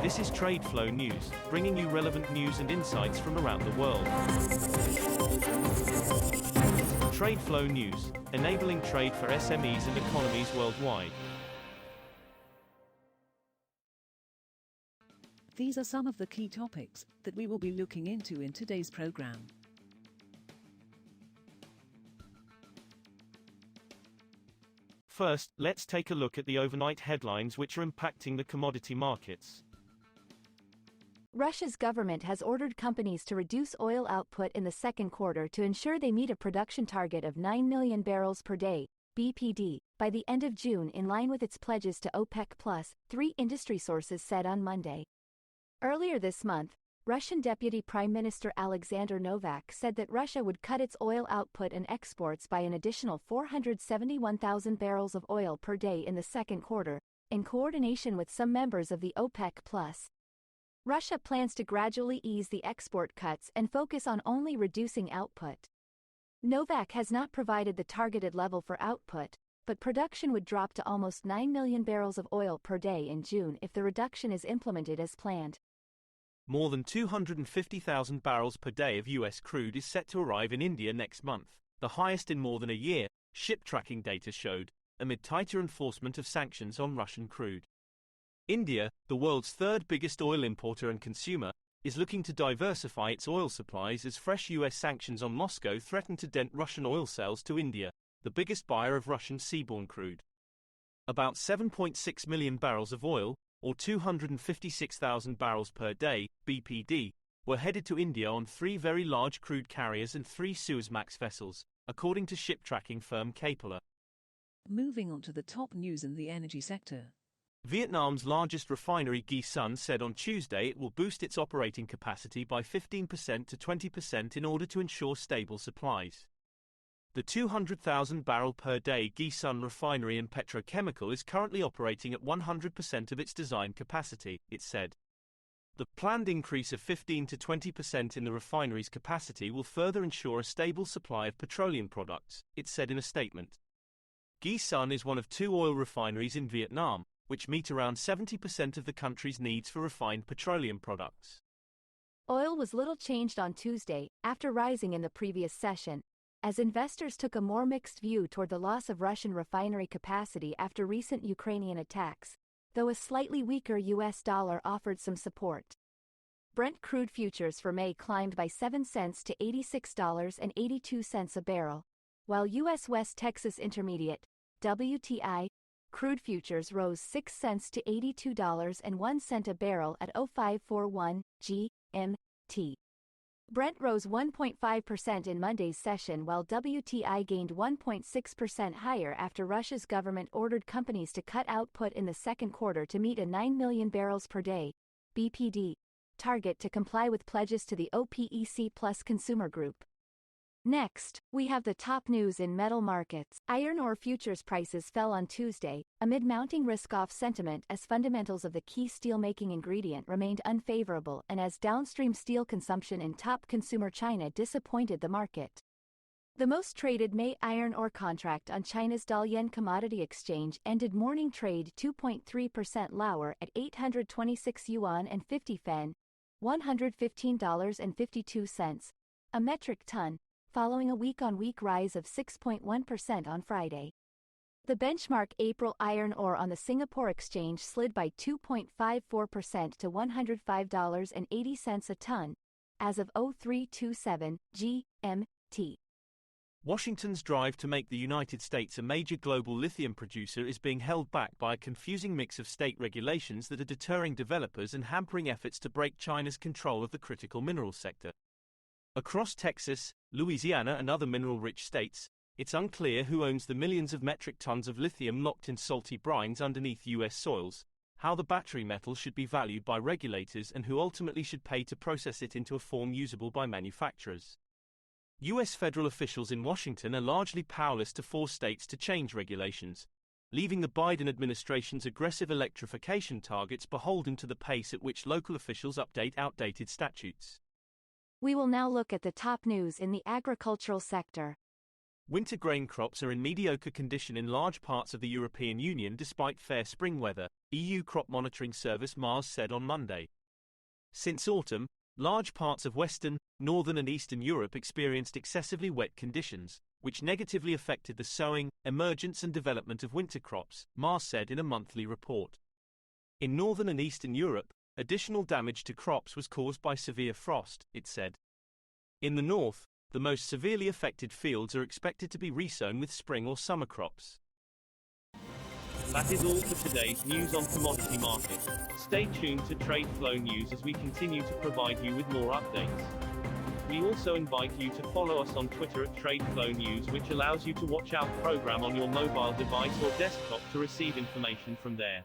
This is TradeFlow News, bringing you relevant news and insights from around the world. TradeFlow News, enabling trade for SMEs and economies worldwide. These are some of the key topics that we will be looking into in today's program. First, let's take a look at the overnight headlines which are impacting the commodity markets. Russia's government has ordered companies to reduce oil output in the second quarter to ensure they meet a production target of 9 million barrels per day, BPD, by the end of June, in line with its pledges to OPEC+, three industry sources said on Monday. Earlier this month, Russian Deputy Prime Minister Alexander Novak said that Russia would cut its oil output and exports by an additional 471,000 barrels of oil per day in the second quarter, in coordination with some members of the OPEC+. Russia plans to gradually ease the export cuts and focus on only reducing output. Novak has not provided the targeted level for output, but production would drop to almost 9 million barrels of oil per day in June if the reduction is implemented as planned. More than 250,000 barrels per day of U.S. crude is set to arrive in India next month, the highest in more than a year, ship tracking data showed, amid tighter enforcement of sanctions on Russian crude. India, the world's third biggest oil importer and consumer, is looking to diversify its oil supplies as fresh U.S. sanctions on Moscow threaten to dent Russian oil sales to India, the biggest buyer of Russian seaborne crude. About 7.6 million barrels of oil, or 256,000 barrels per day, BPD, were headed to India on three very large crude carriers and three Suezmax vessels, according to ship tracking firm Capella. Moving on to the top news in the energy sector. Vietnam's largest refinery Ghi Sun said on Tuesday it will boost its operating capacity by 15% to 20% in order to ensure stable supplies. The 200,000 barrel per day Ghi Sun refinery and petrochemical is currently operating at 100% of its design capacity, it said. The planned increase of 15 to 20% in the refinery's capacity will further ensure a stable supply of petroleum products, it said in a statement. Ghi Sun is one of two oil refineries in Vietnam, which meet around 70% of the country's needs for refined petroleum products. Oil was little changed on Tuesday, after rising in the previous session, as investors took a more mixed view toward the loss of Russian refinery capacity after recent Ukrainian attacks, though a slightly weaker U.S. dollar offered some support. Brent crude futures for May climbed by 7 cents to $86.82 a barrel, while U.S. West Texas Intermediate, WTI, crude futures rose 6 cents to $82.01 a barrel at 0541 GMT. Brent rose 1.5% in Monday's session, while WTI gained 1.6% higher after Russia's government ordered companies to cut output in the second quarter to meet a 9 million barrels per day, BPD, target to comply with pledges to the OPEC Plus consumer group. Next, we have the top news in metal markets. Iron ore futures prices fell on Tuesday, amid mounting risk-off sentiment as fundamentals of the key steelmaking ingredient remained unfavorable and as downstream steel consumption in top consumer China disappointed the market. The most traded May iron ore contract on China's Dalian Commodity Exchange ended morning trade 2.3% lower at 826 yuan and 50 fen, $115.52, a metric ton, following a week-on-week rise of 6.1% on Friday. The benchmark April iron ore on the Singapore Exchange slid by 2.54% to $105.80 a ton, as of 0327 GMT. Washington's drive to make the United States a major global lithium producer is being held back by a confusing mix of state regulations that are deterring developers and hampering efforts to break China's control of the critical mineral sector. Across Texas, Louisiana and other mineral-rich states, it's unclear who owns the millions of metric tons of lithium locked in salty brines underneath U.S. soils, how the battery metal should be valued by regulators, and who ultimately should pay to process it into a form usable by manufacturers. U.S. federal officials in Washington are largely powerless to force states to change regulations, leaving the Biden administration's aggressive electrification targets beholden to the pace at which local officials update outdated statutes. We will now look at the top news in the agricultural sector. Winter grain crops are in mediocre condition in large parts of the European Union despite fair spring weather, EU crop monitoring service Mars said on Monday. Since autumn, large parts of Western, Northern and Eastern Europe experienced excessively wet conditions, which negatively affected the sowing, emergence and development of winter crops, Mars said in a monthly report. In Northern and Eastern Europe, additional damage to crops was caused by severe frost, it said. In the north, the most severely affected fields are expected to be resown with spring or summer crops. That is all for today's news on commodity markets. Stay tuned to TradeFlow News as we continue to provide you with more updates. We also invite you to follow us on Twitter at TradeFlow News, which allows you to watch our program on your mobile device or desktop to receive information from there.